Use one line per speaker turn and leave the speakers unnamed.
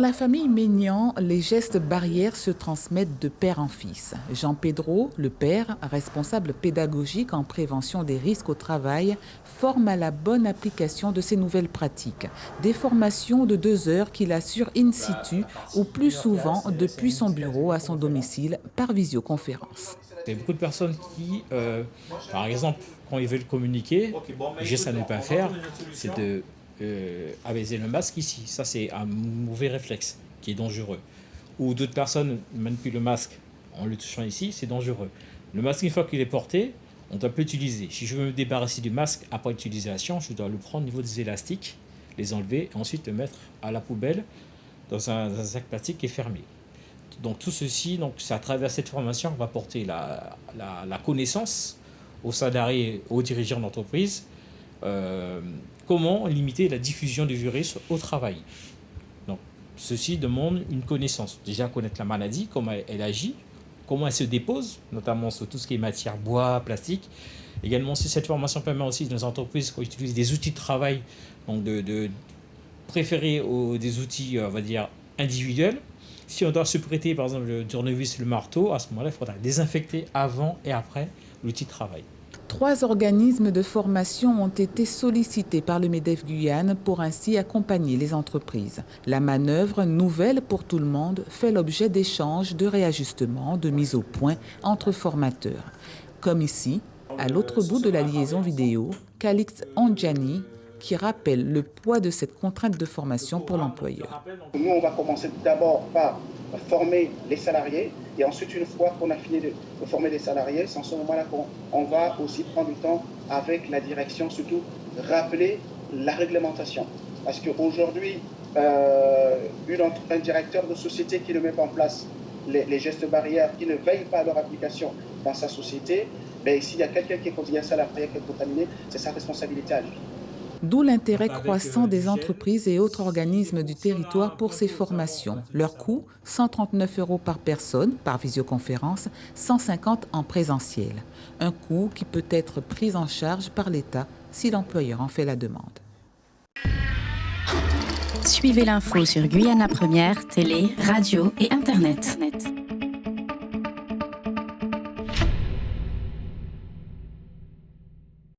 La famille Maignan, les gestes barrières se transmettent de père en fils. Jean Pedro, le père, responsable pédagogique en prévention des risques au travail, forme à la bonne application de ces nouvelles pratiques. Des formations de 2 heures qu'il assure in situ ou plus souvent depuis son bureau à son domicile par visioconférence.
Il y a beaucoup de personnes qui, par exemple, quand ils veulent communiquer, le geste à ne pas faire, c'est de abaisser le masque ici. Ça, c'est un mauvais réflexe qui est dangereux. Ou d'autres personnes manipulent le masque en le touchant ici, c'est dangereux. Le masque, une fois qu'il est porté, on doit plus l'utiliser. Si je veux me débarrasser du masque après utilisation, je dois le prendre au niveau des élastiques, les enlever et ensuite le mettre à la poubelle dans un sac plastique qui est fermé. Donc tout ceci, donc, c'est à travers cette formation qu'on va porter la connaissance aux salariés, aux dirigeants d'entreprise, comment limiter la diffusion du virus au travail. Donc ceci demande une connaissance. Déjà connaître la maladie, comment elle agit, comment elle se dépose, notamment sur tout ce qui est matière, bois, plastique. Également, si cette formation permet aussi aux entreprises qui utilisent des outils de travail, donc de préférer des outils, on va dire, individuels. Si on doit se prêter, par exemple, le tournevis, le marteau, à ce moment-là, il faudra désinfecter avant et après l'outil de travail.
3 organismes de formation ont été sollicités par le MEDEF Guyane pour ainsi accompagner les entreprises. La manœuvre, nouvelle pour tout le monde, fait l'objet d'échanges, de réajustements, de mise au point entre formateurs. Comme ici, à l'autre bout de la liaison vidéo, Calix Ondjani, qui rappelle le poids de cette contrainte de formation pour l'employeur.
Nous, on va commencer d'abord par former les salariés et ensuite, une fois qu'on a fini de former les salariés, c'est en ce moment-là qu'on va aussi prendre du temps avec la direction, surtout rappeler la réglementation. Parce qu'aujourd'hui, un directeur de société qui ne met pas en place les gestes barrières, qui ne veille pas à leur application dans sa société, ben, s'il y a quelqu'un qui est contaminé, un salarié qui est contaminé, c'est sa responsabilité à lui.
D'où l'intérêt croissant des entreprises et autres organismes du territoire pour ces formations. Leur coût, 139 € par personne par visioconférence, 150 en présentiel. Un coût qui peut être pris en charge par l'État si l'employeur en fait la demande.
Suivez l'info sur Guyana Première, télé, radio et Internet.